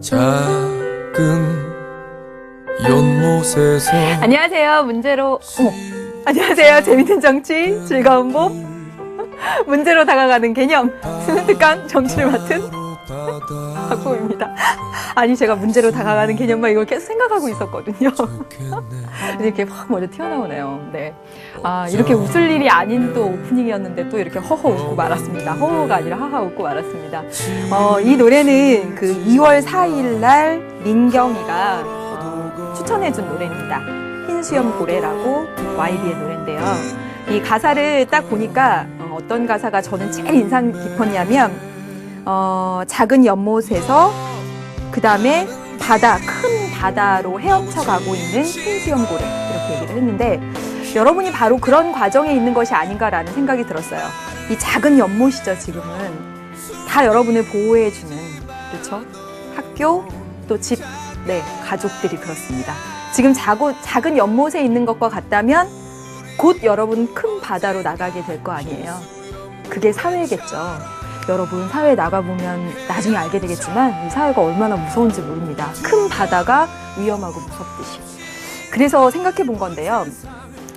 작은 연못에서 안녕하세요. 문제로 안녕하세요. 재밌는 정치, 즐거운 봄, 문제로 다가가는 개념, 수능 특강 정치를 맡은 박보입니다. 아니, 제가 문제로 다가가는 개념만 이걸 계속 생각하고 있었거든요. 이렇게 확 먼저 튀어나오네요. 네. 아, 이렇게 웃을 일이 아닌 또 오프닝이었는데 또 이렇게 허허 웃고 말았습니다. 허허가 아니라 하하 웃고 말았습니다. 이 노래는 그 2월 4일 날 민경이가 추천해준 노래입니다. 흰수염 고래라고 YB의 노래인데요. 이 가사를 딱 보니까 어떤 가사가 저는 제일 인상 깊었냐면 작은 연못에서 그 다음에 큰 바다로 헤엄쳐 가고 있는 흰수염 고래 이렇게 얘기를 했는데 여러분이 바로 그런 과정에 있는 것이 아닌가라는 생각이 들었어요. 이 작은 연못이죠. 지금은 다 여러분을 보호해주는, 그렇죠? 학교 또 집, 네, 가족들이 그렇습니다. 지금 작은 연못에 있는 것과 같다면 곧 여러분 큰 바다로 나가게 될 거 아니에요. 그게 사회겠죠. 여러분 사회에 나가보면 나중에 알게 되겠지만 이 사회가 얼마나 무서운지 모릅니다. 큰 바다가 위험하고 무섭듯이. 그래서 생각해 본 건데요.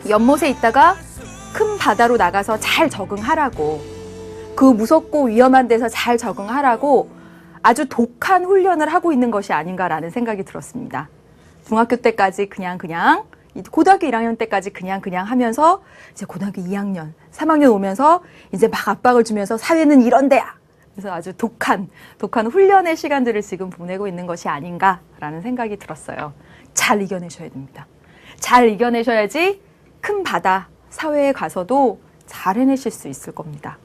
연못에 있다가 큰 바다로 나가서 잘 적응하라고, 그 무섭고 위험한 데서 잘 적응하라고 아주 독한 훈련을 하고 있는 것이 아닌가라는 생각이 들었습니다. 중학교 때까지 그냥 고등학교 1학년 때까지 그냥 하면서 이제 고등학교 2학년, 3학년 오면서 이제 막 압박을 주면서 사회는 이런 데야. 그래서 아주 독한 훈련의 시간들을 지금 보내고 있는 것이 아닌가라는 생각이 들었어요. 잘 이겨내셔야 됩니다. 잘 이겨내셔야지 큰 바다, 사회에 가서도 잘 해내실 수 있을 겁니다.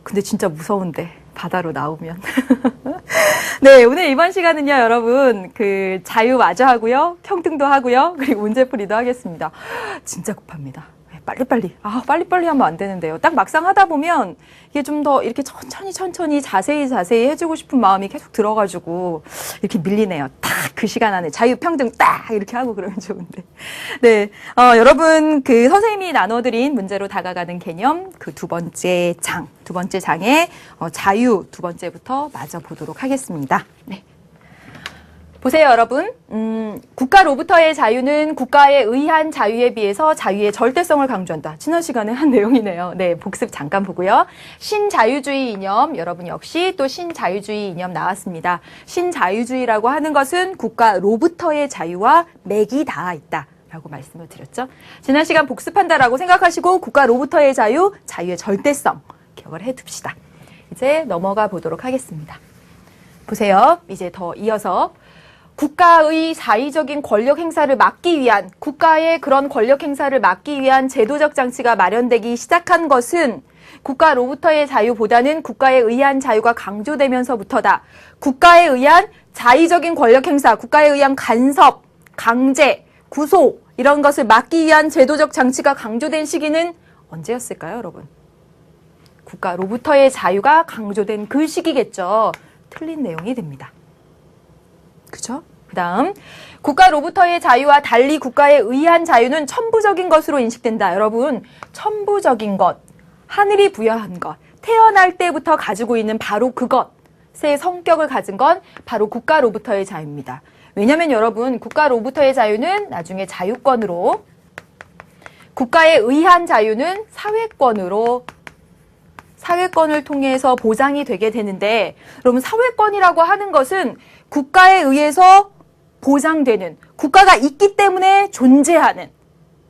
근데 진짜 무서운데, 바다로 나오면. 네, 오늘 이번 시간은요, 여러분, 그 자유마저 하고요, 평등도 하고요, 그리고 문제풀이도 하겠습니다. 진짜 급합니다. 빨리빨리 하면 안 되는데요. 딱 막상 하다 보면 이게 좀 더 이렇게 천천히 자세히 해주고 싶은 마음이 계속 들어가지고 이렇게 밀리네요. 딱 그 시간 안에 자유평등 딱 이렇게 하고 그러면 좋은데. 네, 여러분 그 선생님이 나눠드린 문제로 다가가는 개념 그 두 번째 장의 자유 두 번째부터 마저 보도록 하겠습니다. 네. 보세요, 여러분. 국가로부터의 자유는 국가에 의한 자유에 비해서 자유의 절대성을 강조한다. 지난 시간에 한 내용이네요. 네, 복습 잠깐 보고요. 신자유주의 이념, 여러분 역시 또 신자유주의 이념 나왔습니다. 신자유주의라고 하는 것은 국가로부터의 자유와 맥이 닿아 있다. 라고 말씀을 드렸죠. 지난 시간 복습한다라고 생각하시고 국가로부터의 자유, 자유의 절대성 기억을 해둡시다. 이제 넘어가 보도록 하겠습니다. 보세요. 이제 더 이어서 국가의 사의적인 권력 행사를 막기 위한, 국가의 그런 권력 행사를 막기 위한 제도적 장치가 마련되기 시작한 것은 국가로부터의 자유보다는 국가에 의한 자유가 강조되면서부터다. 국가에 의한 자의적인 권력 행사, 국가에 의한 간섭, 강제, 구속 이런 것을 막기 위한 제도적 장치가 강조된 시기는 언제였을까요, 여러분? 국가로부터의 자유가 강조된 그 시기겠죠. 틀린 내용이 됩니다. 그죠? 그 다음, 국가로부터의 자유와 달리 국가에 의한 자유는 천부적인 것으로 인식된다. 여러분, 천부적인 것, 하늘이 부여한 것, 태어날 때부터 가지고 있는 바로 그것의 성격을 가진 건 바로 국가로부터의 자유입니다. 왜냐면 여러분, 국가로부터의 자유는 나중에 자유권으로, 국가에 의한 자유는 사회권을 통해서 보장이 되게 되는데, 여러분 사회권이라고 하는 것은 국가에 의해서 보장되는, 국가가 있기 때문에 존재하는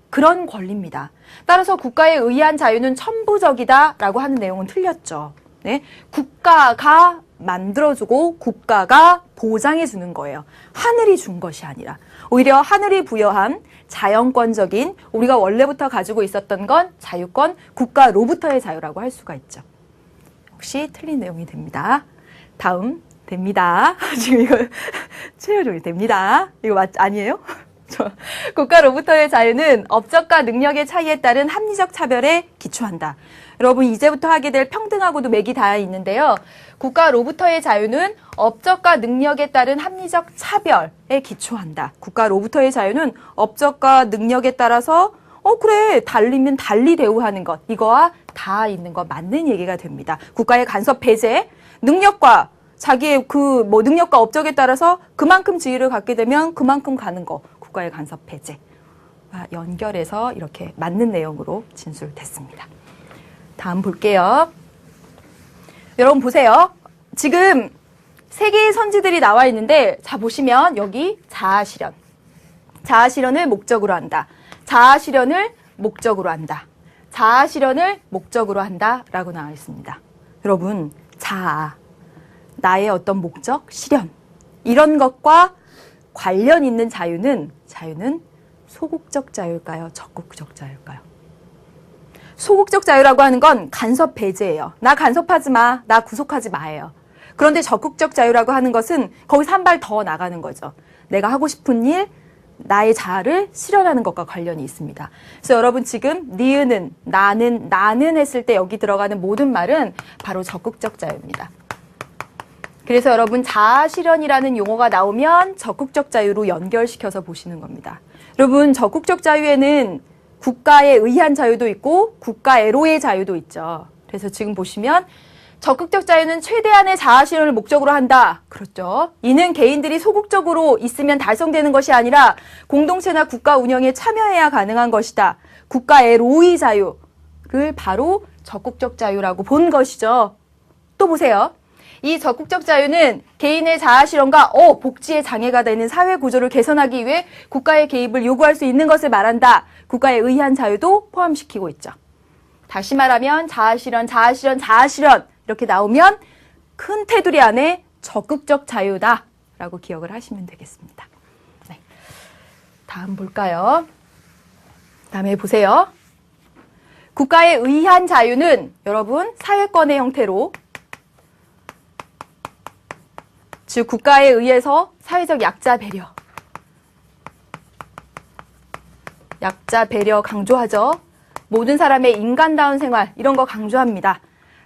그런 권리입니다. 따라서 국가에 의한 자유는 천부적이다라고 하는 내용은 틀렸죠. 네? 국가가 만들어주고 국가가 보장해주는 거예요. 하늘이 준 것이 아니라. 오히려 하늘이 부여한 자연권적인, 우리가 원래부터 가지고 있었던 건 자유권, 국가로부터의 자유라고 할 수가 있죠. 혹시 틀린 내용이 됩니다. 다음, 됩니다. 지금 이거 최효종이 됩니다. 이거 아니에요? 국가로부터의 자유는 업적과 능력의 차이에 따른 합리적 차별에 기초한다. 여러분 이제부터 하게 될 평등하고도 맥이 닿아 있는데요. 국가로부터의 자유는 업적과 능력에 따른 합리적 차별에 기초한다. 국가로부터의 자유는 업적과 능력에 따라서 그래. 달리면 달리 대우하는 것. 이거와 다 있는 거 맞는 얘기가 됩니다. 국가의 간섭 배제, 능력과 자기의 능력과 업적에 따라서 그만큼 지위를 갖게 되면 그만큼 가는 거. 국가의 간섭 배제. 연결해서 이렇게 맞는 내용으로 진술됐습니다. 다음 볼게요. 여러분 보세요. 지금 세 개의 선지들이 나와 있는데, 자 보시면 여기 자아실현. 자아실현을 목적으로 한다. 자아실현을 목적으로 한다. 자아실현을 목적으로 한다 라고 나와 있습니다. 여러분, 자아, 나의 어떤 목적, 실현, 이런 것과 관련 있는 자유는 소극적 자유일까요? 적극적 자유일까요? 소극적 자유라고 하는 건 간섭 배제예요. 나 간섭하지 마, 나 구속하지 마예요. 그런데 적극적 자유라고 하는 것은 거기서 한 발 더 나가는 거죠. 내가 하고 싶은 일, 나의 자아를 실현하는 것과 관련이 있습니다. 그래서 여러분 지금 니은은, 나는 했을 때 여기 들어가는 모든 말은 바로 적극적 자유입니다. 그래서 여러분 자아 실현이라는 용어가 나오면 적극적 자유로 연결시켜서 보시는 겁니다. 여러분 적극적 자유에는 국가에 의한 자유도 있고 국가애로의 자유도 있죠. 그래서 지금 보시면 적극적 자유는 최대한의 자아 실현을 목적으로 한다. 그렇죠. 이는 개인들이 소극적으로 있으면 달성되는 것이 아니라 공동체나 국가 운영에 참여해야 가능한 것이다. 국가애로의 자유를 바로 적극적 자유라고 본 것이죠. 또 보세요. 이 적극적 자유는 개인의 자아 실현과 복지에 장애가 되는 사회 구조를 개선하기 위해 국가의 개입을 요구할 수 있는 것을 말한다. 국가에 의한 자유도 포함시키고 있죠. 다시 말하면 자아 실현 이렇게 나오면 큰 테두리 안에 적극적 자유다라고 기억을 하시면 되겠습니다. 네. 다음 볼까요? 다음에 보세요. 국가에 의한 자유는 여러분 사회권의 형태로, 즉 국가에 의해서 사회적 약자 배려 강조하죠. 모든 사람의 인간다운 생활 이런 거 강조합니다.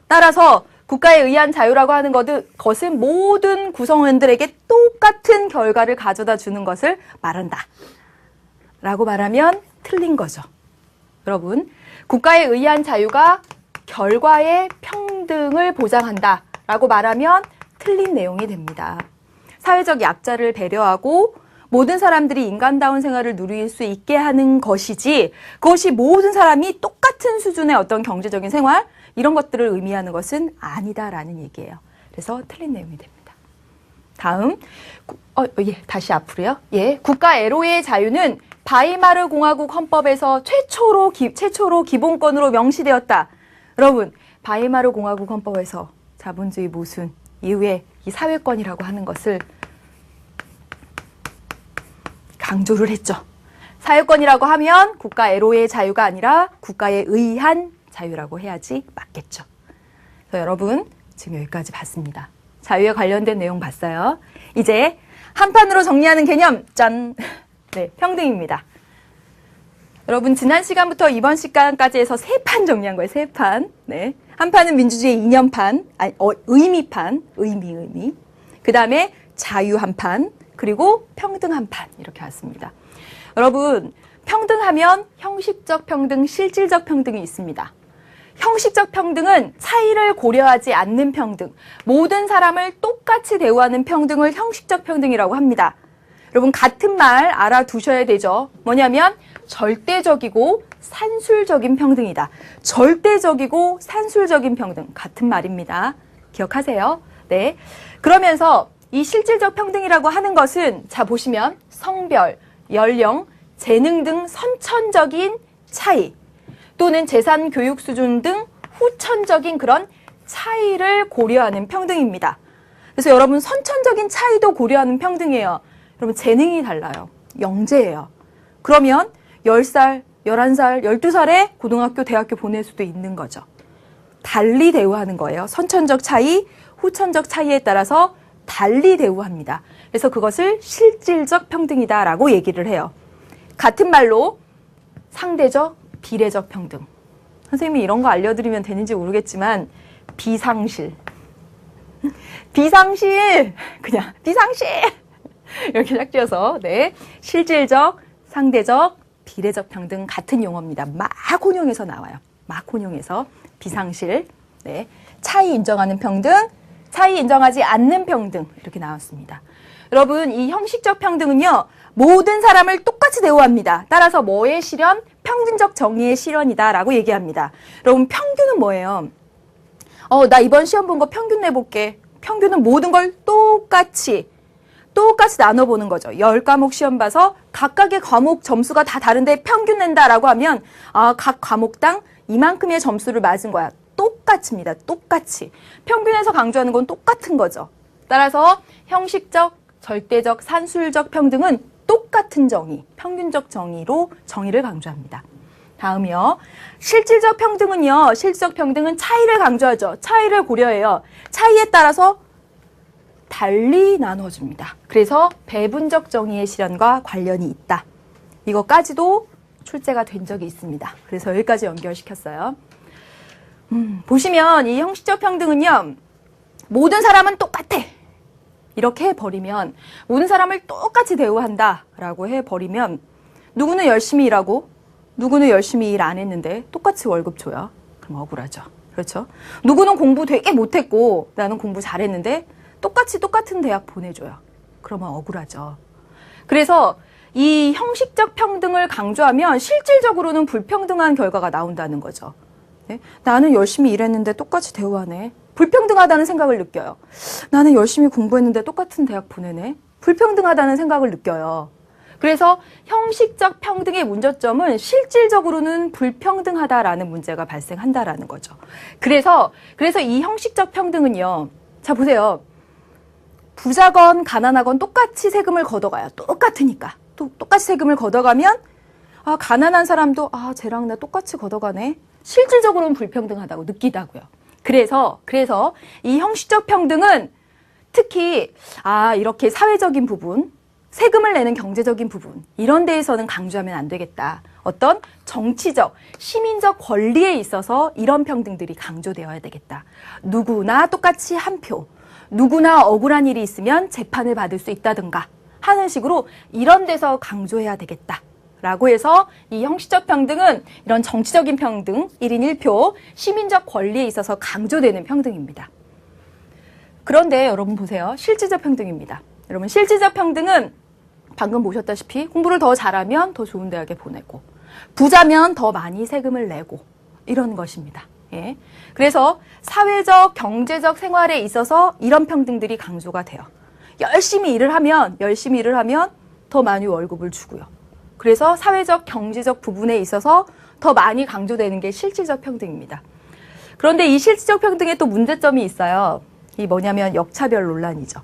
따라서 국가에 의한 자유라고 하는 것은 모든 구성원들에게 똑같은 결과를 가져다 주는 것을 말한다. 라고 말하면 틀린 거죠. 여러분, 국가에 의한 자유가 결과의 평등을 보장한다. 라고 말하면 틀린 내용이 됩니다. 사회적 약자를 배려하고 모든 사람들이 인간다운 생활을 누릴 수 있게 하는 것이지, 그것이 모든 사람이 똑같은 수준의 어떤 경제적인 생활 이런 것들을 의미하는 것은 아니다라는 얘기예요. 그래서 틀린 내용이 됩니다. 다음, 다시 앞으로요. 국가애로의 자유는 바이마르 공화국 헌법에서 최초로 기본권으로 명시되었다. 여러분, 바이마르 공화국 헌법에서 자본주의 모순 이후에 이 사회권이라고 하는 것을 강조를 했죠. 사회권이라고 하면 국가애로의 자유가 아니라 국가에 의한 자유라고 해야지 맞겠죠. 그래서 여러분 지금 여기까지 봤습니다. 자유에 관련된 내용 봤어요. 이제 한 판으로 정리하는 개념, 짠! 네, 평등입니다. 여러분 지난 시간부터 이번 시간까지 해서 3판 정리한 거예요. 3판. 네. 한 판은 민주주의 이념판, 의미판, 의미. 그 다음에 자유 한 판, 그리고 평등 한 판 이렇게 왔습니다. 여러분 평등하면 형식적 평등, 실질적 평등이 있습니다. 형식적 평등은 차이를 고려하지 않는 평등, 모든 사람을 똑같이 대우하는 평등을 형식적 평등이라고 합니다. 여러분 같은 말 알아두셔야 되죠. 뭐냐면 절대적이고 산술적인 평등이다. 절대적이고 산술적인 평등 같은 말입니다. 기억하세요. 네. 그러면서 이 실질적 평등이라고 하는 것은 자 보시면 성별, 연령, 재능 등 선천적인 차이 또는 재산 교육 수준 등 후천적인 그런 차이를 고려하는 평등입니다. 그래서 여러분 선천적인 차이도 고려하는 평등이에요. 여러분 재능이 달라요. 영재예요. 그러면 10살, 11살, 12살에 고등학교, 대학교 보낼 수도 있는 거죠. 달리 대우하는 거예요. 선천적 차이, 후천적 차이에 따라서 달리 대우합니다. 그래서 그것을 실질적 평등이다라고 얘기를 해요. 같은 말로 상대적, 비례적 평등. 선생님이 이런 거 알려드리면 되는지 모르겠지만 비상실. 그냥 비상실! 이렇게 짝지어서 네, 실질적, 상대적, 비례적 평등 같은 용어입니다. 막 혼용해서 나와요. 막 혼용해서 비상실, 네. 차이 인정하는 평등, 차이 인정하지 않는 평등 이렇게 나왔습니다. 여러분 이 형식적 평등은요. 모든 사람을 똑같이 대우합니다. 따라서 뭐의 실현? 평균적 정의의 실현이다라고 얘기합니다. 여러분 평균은 뭐예요? 나 이번 시험 본 거 평균 내볼게. 평균은 모든 걸 똑같이 나눠보는 거죠. 10과목 시험 봐서 각각의 과목 점수가 다 다른데 평균 낸다라고 하면 각 과목당 이만큼의 점수를 맞은 거야. 똑같습니다. 똑같이. 평균에서 강조하는 건 똑같은 거죠. 따라서 형식적, 절대적, 산술적 평등은 똑같은 정의, 평균적 정의로 정의를 강조합니다. 다음이요. 실질적 평등은요. 실질적 평등은 차이를 강조하죠. 차이를 고려해요. 차이에 따라서 달리 나눠줍니다. 그래서 배분적 정의의 실현과 관련이 있다. 이것까지도 출제가 된 적이 있습니다. 그래서 여기까지 연결시켰어요. 보시면 이 형식적 평등은요. 모든 사람은 똑같아. 이렇게 해버리면 모든 사람을 똑같이 대우한다라고 해버리면 누구는 열심히 일하고 누구는 열심히 일 안 했는데 똑같이 월급 줘요. 그럼 억울하죠. 그렇죠? 누구는 공부 되게 못했고 나는 공부 잘했는데 똑같이 똑같은 대학 보내줘요. 그러면 억울하죠. 그래서 이 형식적 평등을 강조하면 실질적으로는 불평등한 결과가 나온다는 거죠. 네? 나는 열심히 일했는데 똑같이 대우하네. 불평등하다는 생각을 느껴요. 나는 열심히 공부했는데 똑같은 대학 보내네. 불평등하다는 생각을 느껴요. 그래서 형식적 평등의 문제점은 실질적으로는 불평등하다라는 문제가 발생한다라는 거죠. 그래서 이 형식적 평등은요. 자 보세요. 부자건 가난하건 똑같이 세금을 걷어가요. 똑같으니까. 똑같이 세금을 걷어가면 가난한 사람도 쟤랑 나 똑같이 걷어가네. 실질적으로는 불평등하다고 느끼다고요. 그래서 이 형식적 평등은 특히 이렇게 사회적인 부분, 세금을 내는 경제적인 부분 이런 데에서는 강조하면 안 되겠다. 어떤 정치적, 시민적 권리에 있어서 이런 평등들이 강조되어야 되겠다. 누구나 똑같이 한 표, 누구나 억울한 일이 있으면 재판을 받을 수 있다든가 하는 식으로 이런 데서 강조해야 되겠다. 라고 해서 이 형식적 평등은 이런 정치적인 평등, 1인 1표, 시민적 권리에 있어서 강조되는 평등입니다. 그런데 여러분 보세요. 실질적 평등입니다. 여러분 실질적 평등은 방금 보셨다시피 공부를 더 잘하면 더 좋은 대학에 보내고 부자면 더 많이 세금을 내고 이런 것입니다. 예. 그래서 사회적, 경제적 생활에 있어서 이런 평등들이 강조가 돼요. 열심히 일을 하면 더 많이 월급을 주고요. 그래서 사회적, 경제적 부분에 있어서 더 많이 강조되는 게 실질적 평등입니다. 그런데 이 실질적 평등에 또 문제점이 있어요. 이 뭐냐면 역차별 논란이죠.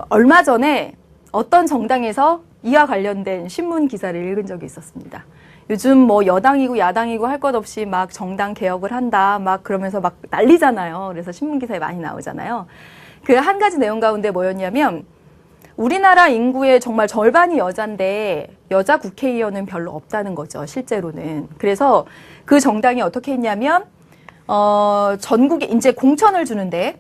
얼마 전에 어떤 정당에서 이와 관련된 신문 기사를 읽은 적이 있었습니다. 요즘 뭐 여당이고 야당이고 할 것 없이 막 정당 개혁을 한다 막 그러면서 막 난리잖아요. 그래서 신문 기사에 많이 나오잖아요. 그 한 가지 내용 가운데 뭐였냐면 우리나라 인구의 정말 절반이 여잔데 여자 국회의원은 별로 없다는 거죠. 실제로는. 그래서 그 정당이 어떻게 했냐면 전국에 이제 공천을 주는데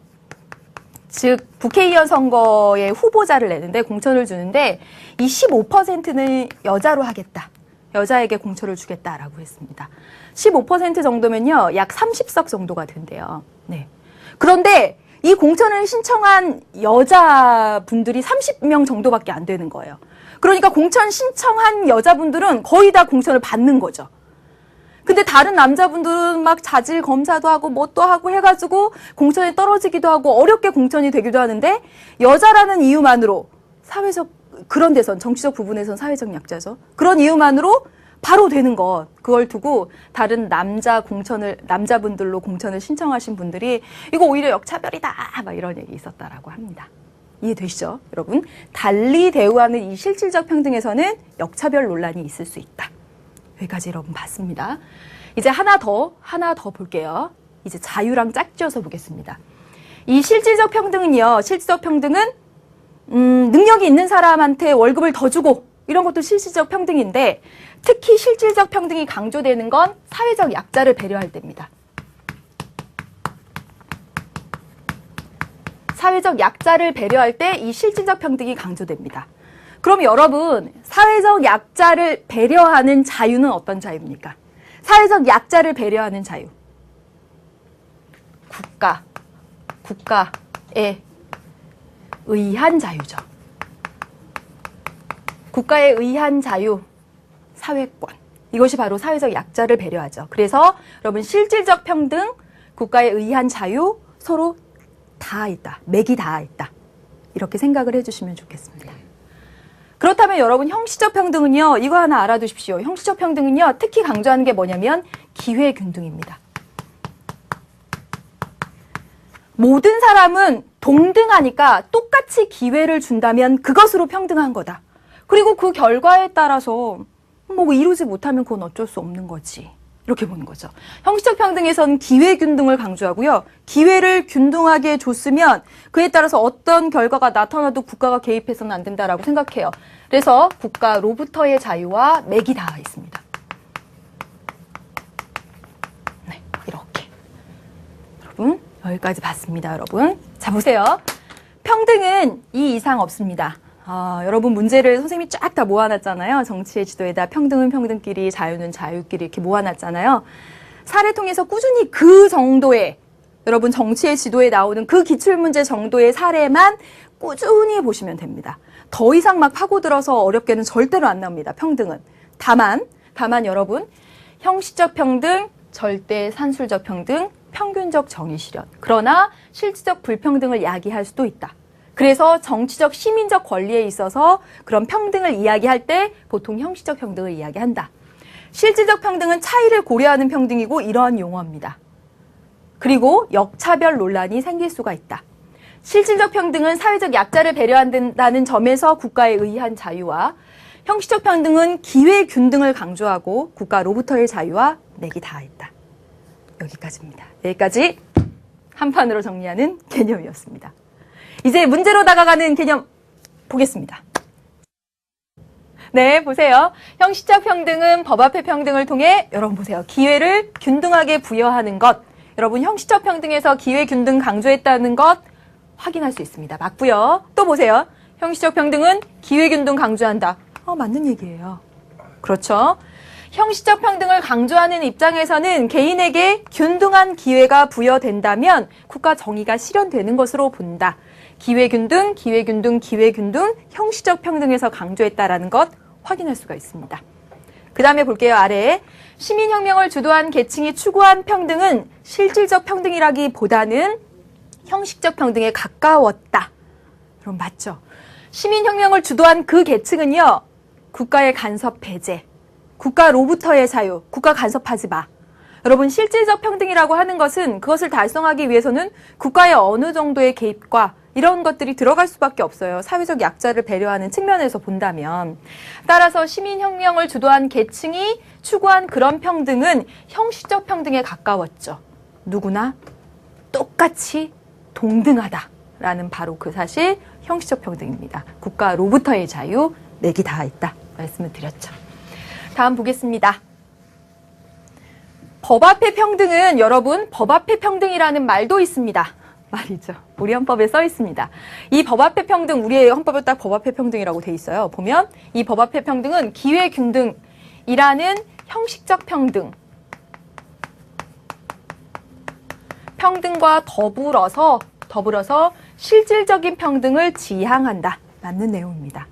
즉 국회의원 선거에 후보자를 내는데 공천을 주는데 이 15%는 여자로 하겠다. 여자에게 공천을 주겠다라고 했습니다. 15% 정도면요. 약 30석 정도가 된대요. 네. 그런데 이 공천을 신청한 여자분들이 30명 정도밖에 안 되는 거예요. 그러니까 공천 신청한 여자분들은 거의 다 공천을 받는 거죠. 근데 다른 남자분들은 막 자질 검사도 하고 뭣도 하고 해가지고 공천에 떨어지기도 하고 어렵게 공천이 되기도 하는데 여자라는 이유만으로 사회적 그런 데선 정치적 부분에선 사회적 약자죠. 그런 이유만으로 바로 되는 것. 그걸 두고 다른 남자분들로 공천을 신청하신 분들이 이거 오히려 역차별이다. 막 이런 얘기 있었다라고 합니다. 이해되시죠? 여러분. 달리 대우하는 이 실질적 평등에서는 역차별 논란이 있을 수 있다. 여기까지 여러분 봤습니다. 이제 하나 더 볼게요. 이제 자유랑 짝지어서 보겠습니다. 이 실질적 평등은요. 실질적 평등은 능력이 있는 사람한테 월급을 더 주고 이런 것도 실질적 평등인데 특히 실질적 평등이 강조되는 건 사회적 약자를 배려할 때입니다. 사회적 약자를 배려할 때 이 실질적 평등이 강조됩니다. 그럼 여러분, 사회적 약자를 배려하는 자유는 어떤 자유입니까? 사회적 약자를 배려하는 자유. 국가에 의한 자유죠. 국가에 의한 자유, 사회권. 이것이 바로 사회적 약자를 배려하죠. 그래서 여러분 실질적 평등, 국가에 의한 자유 서로 다 있다. 맥이 다 있다. 이렇게 생각을 해주시면 좋겠습니다. 그렇다면 여러분 형식적 평등은요. 이거 하나 알아두십시오. 형식적 평등은요. 특히 강조하는 게 뭐냐면 기회균등입니다. 모든 사람은 동등하니까 똑같이 기회를 준다면 그것으로 평등한 거다. 그리고 그 결과에 따라서 뭐 이루지 못하면 그건 어쩔 수 없는 거지. 이렇게 보는 거죠. 형식적 평등에서는 기회균등을 강조하고요. 기회를 균등하게 줬으면 그에 따라서 어떤 결과가 나타나도 국가가 개입해서는 안 된다라고 생각해요. 그래서 국가로부터의 자유와 맥이 닿아 있습니다. 네, 이렇게. 여러분, 여기까지 봤습니다, 여러분. 자, 보세요. 평등은 이 이상 없습니다. 여러분 문제를 선생님이 쫙 다 모아놨잖아요. 정치의 지도에다 평등은 평등끼리, 자유는 자유끼리 이렇게 모아놨잖아요. 사례 통해서 꾸준히 그 정도의, 여러분 정치의 지도에 나오는 그 기출문제 정도의 사례만 꾸준히 보시면 됩니다. 더 이상 막 파고들어서 어렵게는 절대로 안 나옵니다. 평등은. 다만 여러분 형식적 평등, 절대 산술적 평등, 평균적 정의 실현. 그러나 실질적 불평등을 야기할 수도 있다. 그래서 정치적 시민적 권리에 있어서 그런 평등을 이야기할 때 보통 형식적 평등을 이야기한다. 실질적 평등은 차이를 고려하는 평등이고 이러한 용어입니다. 그리고 역차별 논란이 생길 수가 있다. 실질적 평등은 사회적 약자를 배려한다는 점에서 국가에 의한 자유와 형식적 평등은 기회균등을 강조하고 국가로부터의 자유와 맥이 다 있다. 여기까지입니다. 여기까지 한 판으로 정리하는 개념이었습니다. 이제 문제로 다가가는 개념 보겠습니다. 네, 보세요. 형식적 평등은 법 앞의 평등을 통해 여러분 보세요. 기회를 균등하게 부여하는 것. 여러분 형식적 평등에서 기회 균등 강조했다는 것 확인할 수 있습니다. 맞고요. 또 보세요. 형식적 평등은 기회 균등 강조한다. 맞는 얘기예요. 그렇죠. 형식적 평등을 강조하는 입장에서는 개인에게 균등한 기회가 부여된다면 국가 정의가 실현되는 것으로 본다. 기회균등, 기회균등, 기회균등, 형식적 평등에서 강조했다라는 것 확인할 수가 있습니다. 그 다음에 볼게요. 아래에 시민혁명을 주도한 계층이 추구한 평등은 실질적 평등이라기보다는 형식적 평등에 가까웠다. 그럼 맞죠? 시민혁명을 주도한 그 계층은요. 국가의 간섭 배제, 국가로부터의 자유, 국가 간섭하지 마. 여러분 실질적 평등이라고 하는 것은 그것을 달성하기 위해서는 국가의 어느 정도의 개입과 이런 것들이 들어갈 수밖에 없어요. 사회적 약자를 배려하는 측면에서 본다면. 따라서 시민혁명을 주도한 계층이 추구한 그런 평등은 형식적 평등에 가까웠죠. 누구나 똑같이 동등하다라는 바로 그 사실 형식적 평등입니다. 국가로부터의 자유, 맥이 다 있다 말씀을 드렸죠. 다음 보겠습니다. 법 앞의 평등은 여러분 법 앞의 평등이라는 말도 있습니다. 말이죠. 우리 헌법에 써 있습니다. 이 법 앞의 평등, 우리의 헌법에 딱 법 앞의 평등이라고 돼 있어요. 보면 이 법 앞의 평등은 기회균등이라는 형식적 평등, 평등과 더불어서 실질적인 평등을 지향한다. 맞는 내용입니다.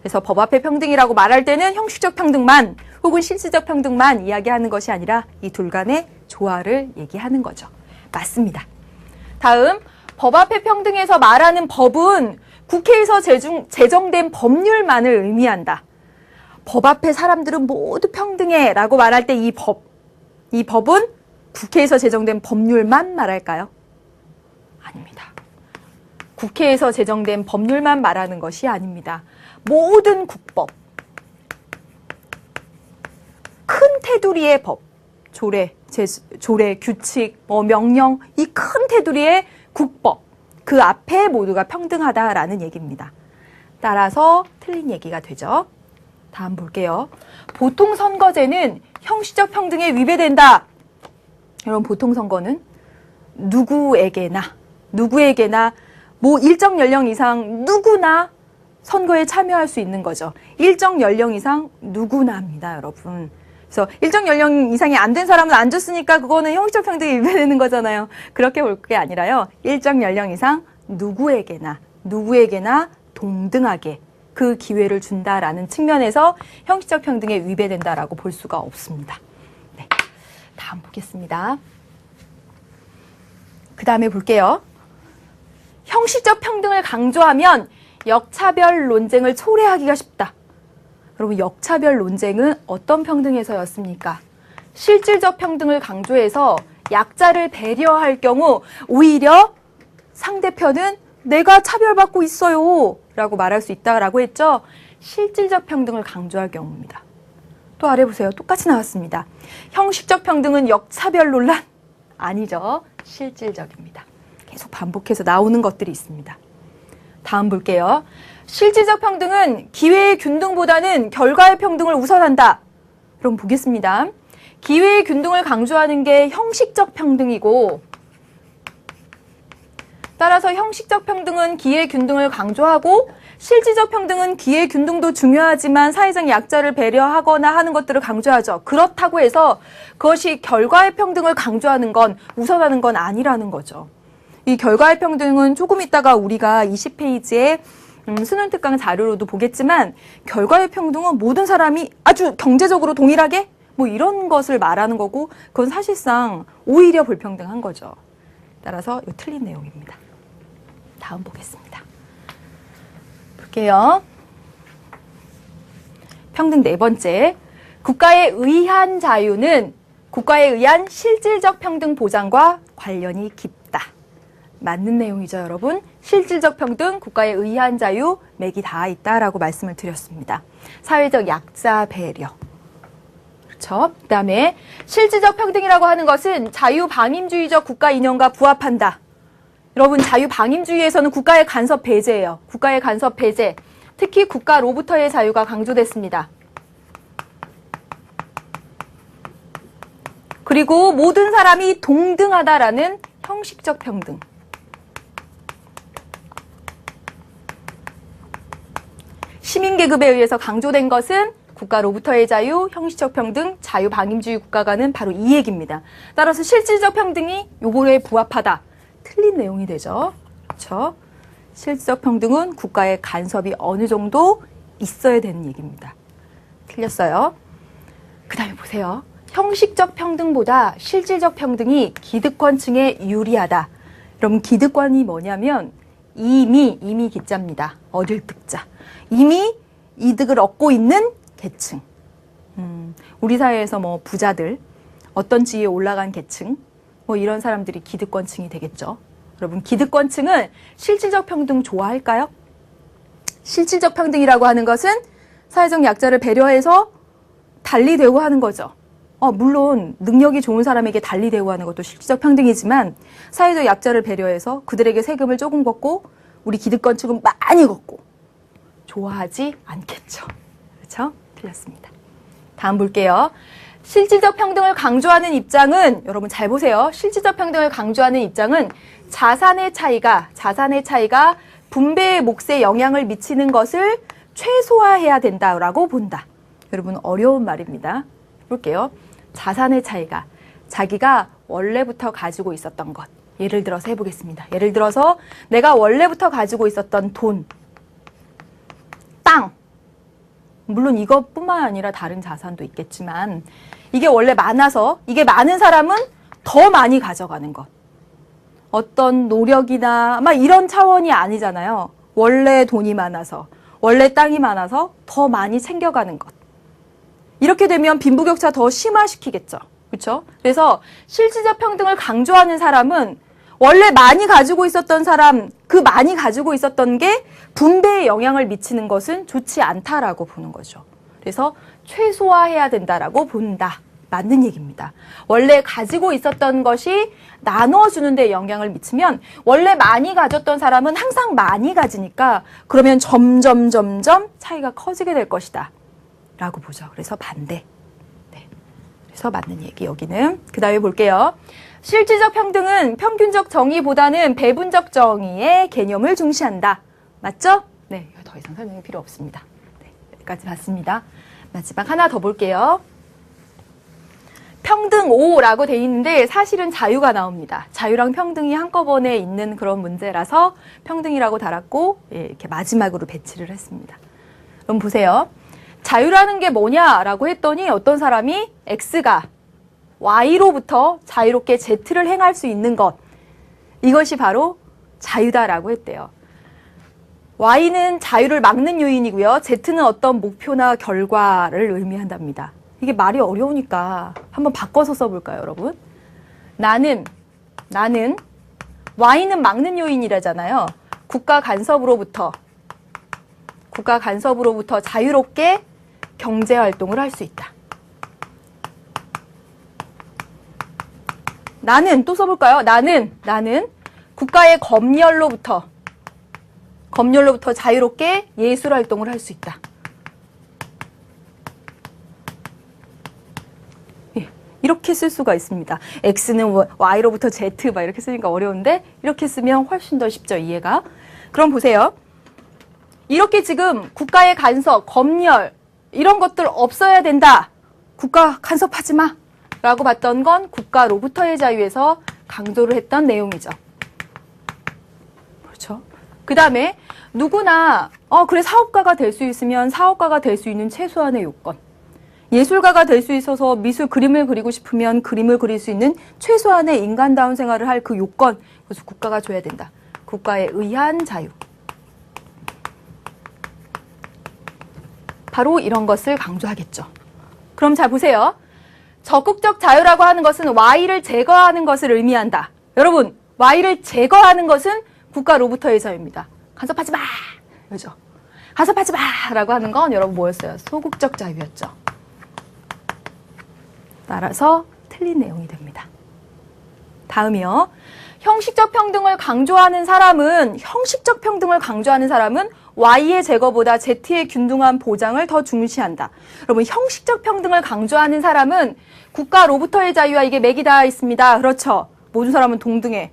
그래서 법 앞의 평등이라고 말할 때는 형식적 평등만 혹은 실질적 평등만 이야기하는 것이 아니라 이 둘 간의 조화를 얘기하는 거죠. 맞습니다. 다음, 법 앞의 평등에서 말하는 법은 국회에서 제정된 법률만을 의미한다. 법 앞에 사람들은 모두 평등해 라고 말할 때 이 법은 국회에서 제정된 법률만 말할까요? 아닙니다. 국회에서 제정된 법률만 말하는 것이 아닙니다. 모든 국법, 큰 테두리의 법, 조례, 규칙, 명령, 이 큰 테두리의 국법, 그 앞에 모두가 평등하다라는 얘기입니다. 따라서 틀린 얘기가 되죠. 다음 볼게요. 보통 선거제는 형식적 평등에 위배된다. 여러분 보통 선거는 누구에게나 뭐 일정 연령 이상 누구나 선거에 참여할 수 있는 거죠. 일정 연령 이상 누구나 합니다, 여러분. 그래서 일정 연령 이상이 안 된 사람은 안 줬으니까 그거는 형식적 평등이 위배되는 거잖아요. 그렇게 볼 게 아니라요. 일정 연령 이상 누구에게나 동등하게 그 기회를 준다라는 측면에서 형식적 평등에 위배된다라고 볼 수가 없습니다. 네, 다음 보겠습니다. 그 다음에 볼게요. 형식적 평등을 강조하면 역차별 논쟁을 초래하기가 쉽다. 여러분, 역차별 논쟁은 어떤 평등에서였습니까? 실질적 평등을 강조해서 약자를 배려할 경우 오히려 상대편은 내가 차별받고 있어요 라고 말할 수 있다라고 했죠. 실질적 평등을 강조할 경우입니다. 또 아래 보세요. 똑같이 나왔습니다. 형식적 평등은 역차별 논란? 아니죠. 실질적입니다. 계속 반복해서 나오는 것들이 있습니다. 다음 볼게요. 실질적 평등은 기회의 균등보다는 결과의 평등을 우선한다. 그럼 보겠습니다. 기회의 균등을 강조하는 게 형식적 평등이고, 따라서 형식적 평등은 기회 균등을 강조하고, 실질적 평등은 기회 균등도 중요하지만 사회적 약자를 배려하거나 하는 것들을 강조하죠. 그렇다고 해서 그것이 결과의 평등을 강조하는 건, 우선하는 건 아니라는 거죠. 이 결과의 평등은 조금 있다가 우리가 20페이지에 수능특강 자료로도 보겠지만, 결과의 평등은 모든 사람이 아주 경제적으로 동일하게 뭐 이런 것을 말하는 거고, 그건 사실상 오히려 불평등한 거죠. 따라서 이거 틀린 내용입니다. 다음 보겠습니다. 볼게요. 평등 네 번째. 국가에 의한 자유는 국가에 의한 실질적 평등 보장과 관련이 깊다. 맞는 내용이죠, 여러분. 실질적 평등, 국가에 의한 자유, 맥이 다 있다라고 말씀을 드렸습니다. 사회적 약자 배려. 그렇죠? 그다음에 실질적 평등이라고 하는 것은 자유방임주의적 국가 이념과 부합한다. 여러분, 자유방임주의에서는 국가의 간섭 배제예요. 국가의 간섭 배제. 특히 국가로부터의 자유가 강조됐습니다. 그리고 모든 사람이 동등하다라는 형식적 평등. 시민계급에 의해서 강조된 것은 국가로부터의 자유, 형식적 평등, 자유방임주의 국가가는 바로 이 얘기입니다. 따라서 실질적 평등이 요거에 부합하다. 틀린 내용이 되죠. 그렇죠? 실질적 평등은 국가의 간섭이 어느 정도 있어야 되는 얘기입니다. 틀렸어요. 그 다음에 보세요. 형식적 평등보다 실질적 평등이 기득권층에 유리하다. 여러분, 기득권이 뭐냐면 이미 기자입니다. 어릴 득자. 이미 이득을 얻고 있는 계층. 우리 사회에서 뭐 부자들, 어떤 지위에 올라간 계층, 뭐 이런 사람들이 기득권층이 되겠죠. 여러분, 기득권층은 실질적 평등 좋아할까요? 실질적 평등이라고 하는 것은 사회적 약자를 배려해서 달리 대우하는 거죠. 물론 능력이 좋은 사람에게 달리 대우하는 것도 실질적 평등이지만 사회적 약자를 배려해서 그들에게 세금을 조금 걷고 우리 기득권층은 많이 걷고 좋아하지 않겠죠. 그렇죠? 틀렸습니다. 다음 볼게요. 실질적 평등을 강조하는 입장은, 여러분 잘 보세요. 실질적 평등을 강조하는 입장은 자산의 차이가 분배의 몫에 영향을 미치는 것을 최소화해야 된다라고 본다. 여러분, 어려운 말입니다. 볼게요. 자산의 차이가 자기가 원래부터 가지고 있었던 것. 예를 들어서 해보겠습니다. 예를 들어서 내가 원래부터 가지고 있었던 돈, 땅, 물론 이것뿐만 아니라 다른 자산도 있겠지만 이게 원래 많아서 이게 많은 사람은 더 많이 가져가는 것. 어떤 노력이나 막 이런 차원이 아니잖아요. 원래 돈이 많아서, 원래 땅이 많아서 더 많이 챙겨가는 것. 이렇게 되면 빈부격차 더 심화시키겠죠. 그렇죠? 그래서 실질적 평등을 강조하는 사람은 원래 많이 가지고 있었던 사람, 그 많이 가지고 있었던 게 분배에 영향을 미치는 것은 좋지 않다라고 보는 거죠. 그래서 최소화해야 된다라고 본다. 맞는 얘기입니다. 원래 가지고 있었던 것이 나눠주는 데 영향을 미치면 원래 많이 가졌던 사람은 항상 많이 가지니까 그러면 점점 차이가 커지게 될 것이다. 라고 보죠. 그래서 반대. 네. 그래서 맞는 얘기 여기는. 그 다음에 볼게요. 실질적 평등은 평균적 정의보다는 배분적 정의의 개념을 중시한다. 맞죠? 네, 이거 더 이상 설명이 필요 없습니다. 네, 여기까지 봤습니다. 마지막 하나 더 볼게요. 평등 5라고 돼 있는데 사실은 자유가 나옵니다. 자유랑 평등이 한꺼번에 있는 그런 문제라서 평등이라고 달았고 이렇게 마지막으로 배치를 했습니다. 그럼 보세요. 자유라는 게 뭐냐라고 했더니 어떤 사람이 X가 Y로부터 자유롭게 Z를 행할 수 있는 것, 이것이 바로 자유다라고 했대요. Y는 자유를 막는 요인이고요. Z는 어떤 목표나 결과를 의미한답니다. 이게 말이 어려우니까 한번 바꿔서 써볼까요, 여러분? 나는 Y는 막는 요인이라잖아요. 국가 간섭으로부터 자유롭게 경제 활동을 할 수 있다. 나는 또 써볼까요? 나는 국가의 검열로부터 자유롭게 예술 활동을 할 수 있다. 이렇게 쓸 수가 있습니다. X는 Y로부터 Z 막 이렇게 쓰니까 어려운데 이렇게 쓰면 훨씬 더 쉽죠, 이해가. 그럼 보세요. 이렇게 지금 국가의 간섭, 검열 이런 것들 없어야 된다. 국가 간섭하지 마. 라고 봤던 건 국가로부터의 자유에서 강조를 했던 내용이죠. 그렇죠? 그 다음에 누구나 그래 사업가가 될 수 있으면 사업가가 될 수 있는 최소한의 요건. 예술가가 될 수 있어서 미술 그림을 그리고 싶으면 그림을 그릴 수 있는 최소한의 인간다운 생활을 할 그 요건. 그래서 국가가 줘야 된다. 국가에 의한 자유. 바로 이런 것을 강조하겠죠. 그럼 잘 보세요. 적극적 자유라고 하는 것은 Y를 제거하는 것을 의미한다. 여러분, Y를 제거하는 것은 국가로부터의 자유입니다. 간섭하지 마! 그죠? 간섭하지 마! 라고 하는 건 여러분 뭐였어요? 소극적 자유였죠. 따라서 틀린 내용이 됩니다. 다음이요. 형식적 평등을 강조하는 사람은 Y의 제거보다 Z의 균등한 보장을 더 중시한다. 여러분, 형식적 평등을 강조하는 사람은 국가로부터의 자유와 이게 맥이 닿아 있습니다. 그렇죠. 모든 사람은 동등해.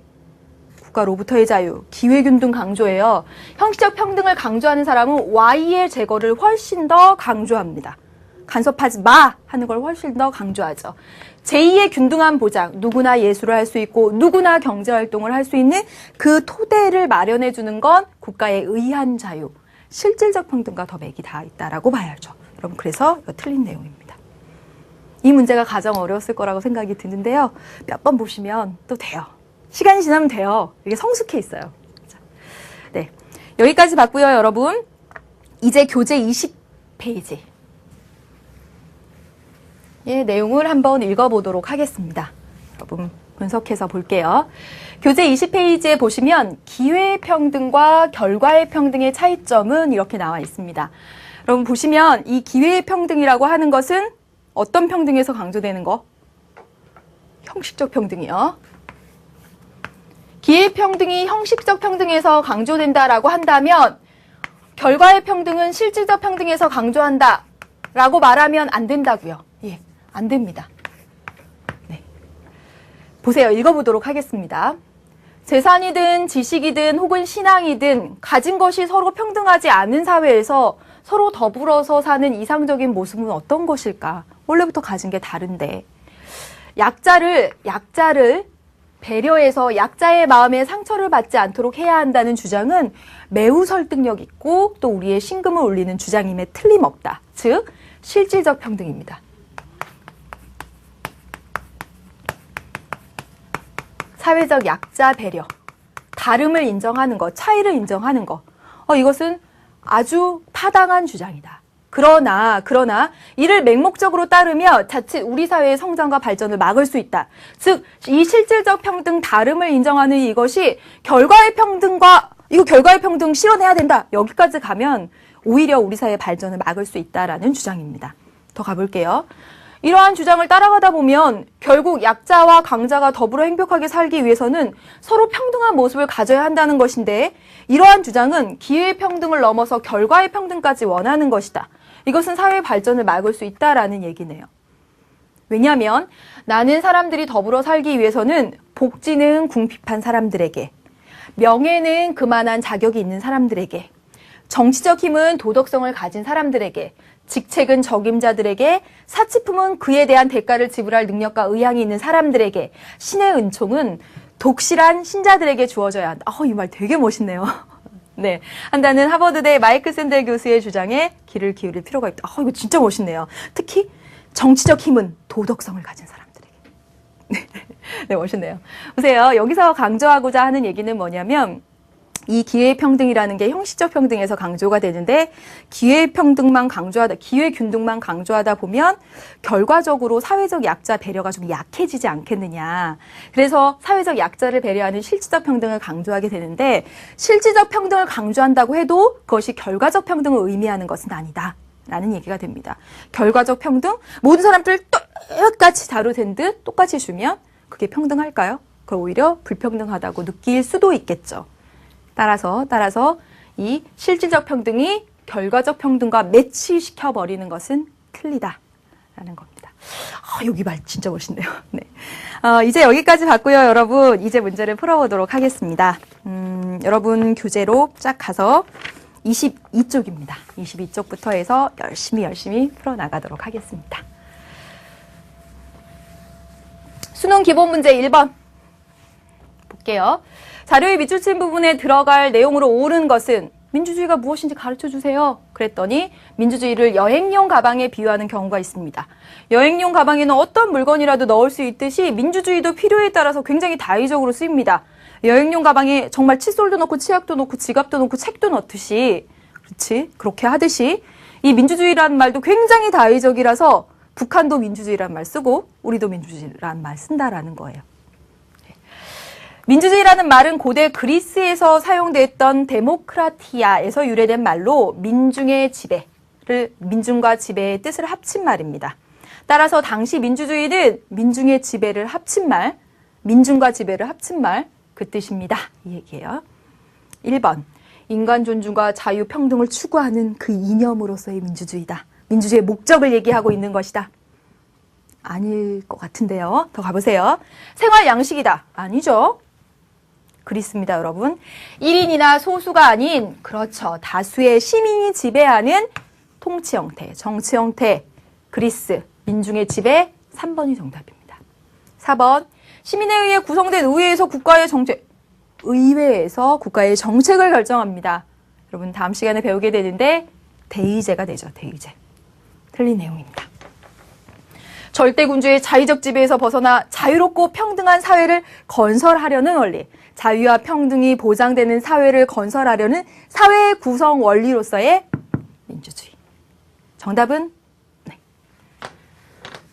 국가로부터의 자유, 기회균등 강조해요. 형식적 평등을 강조하는 사람은 Y의 제거를 훨씬 더 강조합니다. 간섭하지 마 하는 걸 훨씬 더 강조하죠. 제2의 균등한 보장, 누구나 예술을 할 수 있고 누구나 경제활동을 할 수 있는 그 토대를 마련해 주는 건 국가에 의한 자유, 실질적 평등과 더 맥이 닿아 있다라고 봐야죠. 여러분, 그래서 이거 틀린 내용입니다. 이 문제가 가장 어려웠을 거라고 생각이 드는데요. 몇 번 보시면 또 돼요. 시간이 지나면 돼요. 이게 성숙해 있어요. 네, 여기까지 봤고요, 여러분. 이제 교재 20페이지. 예, 내용을 한번 읽어보도록 하겠습니다. 여러분 분석해서 볼게요. 교재 20페이지에 보시면 기회의 평등과 결과의 평등의 차이점은 이렇게 나와 있습니다. 여러분 보시면 이 기회의 평등이라고 하는 것은 어떤 평등에서 강조되는 거? 형식적 평등이요. 기회의 평등이 형식적 평등에서 강조된다라고 한다면 결과의 평등은 실질적 평등에서 강조한다 라고 말하면 안 된다고요. 예, 안 됩니다. 네. 보세요. 읽어보도록 하겠습니다. 재산이든 지식이든 혹은 신앙이든 가진 것이 서로 평등하지 않은 사회에서 서로 더불어서 사는 이상적인 모습은 어떤 것일까? 원래부터 가진 게 다른데 약자를 배려해서 약자의 마음에 상처를 받지 않도록 해야 한다는 주장은 매우 설득력 있고 또 우리의 심금을 울리는 주장임에 틀림없다. 즉 실질적 평등입니다. 사회적 약자 배려, 다름을 인정하는 것, 차이를 인정하는 것, 이것은 아주 타당한 주장이다. 그러나 이를 맹목적으로 따르며 자칫 우리 사회의 성장과 발전을 막을 수 있다. 즉, 이 실질적 평등, 다름을 인정하는 이것이 결과의 평등 실현해야 된다. 여기까지 가면 오히려 우리 사회의 발전을 막을 수 있다라는 주장입니다. 더 가볼게요. 이러한 주장을 따라가다 보면 결국 약자와 강자가 더불어 행복하게 살기 위해서는 서로 평등한 모습을 가져야 한다는 것인데 이러한 주장은 기회의 평등을 넘어서 결과의 평등까지 원하는 것이다. 이것은 사회 발전을 막을 수 있다라는 얘기네요. 왜냐하면 나는 사람들이 더불어 살기 위해서는 복지는 궁핍한 사람들에게, 명예는 그만한 자격이 있는 사람들에게, 정치적 힘은 도덕성을 가진 사람들에게, 직책은 적임자들에게, 사치품은 그에 대한 대가를 지불할 능력과 의향이 있는 사람들에게, 신의 은총은 독실한 신자들에게 주어져야 한다. 이 말 되게 멋있네요. 네, 한다는 하버드대 마이크 샌델 교수의 주장에 귀를 기울일 필요가 있다. 이거 진짜 멋있네요. 특히 정치적 힘은 도덕성을 가진 사람들에게. 네, 멋있네요. 보세요. 여기서 강조하고자 하는 얘기는 뭐냐면 이 기회평등이라는 게 형식적 평등에서 강조가 되는데 기회평등만 강조하다, 기회균등만 강조하다 보면 결과적으로 사회적 약자 배려가 좀 약해지지 않겠느냐. 그래서 사회적 약자를 배려하는 실질적 평등을 강조하게 되는데 실질적 평등을 강조한다고 해도 그것이 결과적 평등을 의미하는 것은 아니다. 라는 얘기가 됩니다. 결과적 평등? 모든 사람들 똑같이 다루된 듯 똑같이 주면 그게 평등할까요? 그럼 오히려 불평등하다고 느낄 수도 있겠죠. 따라서 이 실질적 평등이 결과적 평등과 매치시켜 버리는 것은 틀리다라는 겁니다. 여기 말 진짜 멋있네요. 네. 이제 여기까지 봤고요, 여러분. 이제 문제를 풀어보도록 하겠습니다. 여러분 교재로 쫙 가서 22쪽입니다. 22쪽부터 해서 열심히 풀어나가도록 하겠습니다. 수능 기본 문제 1번 볼게요. 자료의 밑줄친 부분에 들어갈 내용으로 옳은 것은 민주주의가 무엇인지 가르쳐주세요. 그랬더니 민주주의를 여행용 가방에 비유하는 경우가 있습니다. 여행용 가방에는 어떤 물건이라도 넣을 수 있듯이 민주주의도 필요에 따라서 굉장히 다의적으로 쓰입니다. 여행용 가방에 정말 칫솔도 넣고 치약도 넣고 지갑도 넣고 책도 넣듯이, 그렇지? 그렇게 하듯이 이 민주주의라는 말도 굉장히 다의적이라서 북한도 민주주의라는 말 쓰고 우리도 민주주의라는 말 쓴다라는 거예요. 민주주의라는 말은 고대 그리스에서 사용됐던 데모크라티아에서 유래된 말로 민중의 지배를, 민중과 지배의 뜻을 합친 말입니다. 따라서 당시 민주주의는 민중의 지배를 합친 말, 민중과 지배를 합친 말, 그 뜻입니다. 이 얘기예요. 1번, 인간 존중과 자유 평등을 추구하는 그 이념으로서의 민주주의다. 민주주의의 목적을 얘기하고 있는 것이다. 아닐 것 같은데요. 더 가보세요. 생활 양식이다. 아니죠. 그렇습니다, 여러분. 1인이나 소수가 아닌, 그렇죠, 다수의 시민이 지배하는 통치 형태, 정치 형태, 그리스, 민중의 지배, 3번이 정답입니다. 4번, 시민에 의해 구성된 의회에서 국가의 정책, 의회에서 국가의 정책을 결정합니다. 여러분 다음 시간에 배우게 되는데 대의제가 되죠, 대의제. 틀린 내용입니다. 절대군주의 자의적 지배에서 벗어나 자유롭고 평등한 사회를 건설하려는 원리, 자유와 평등이 보장되는 사회를 건설하려는 사회 구성 원리로서의 민주주의. 정답은 네.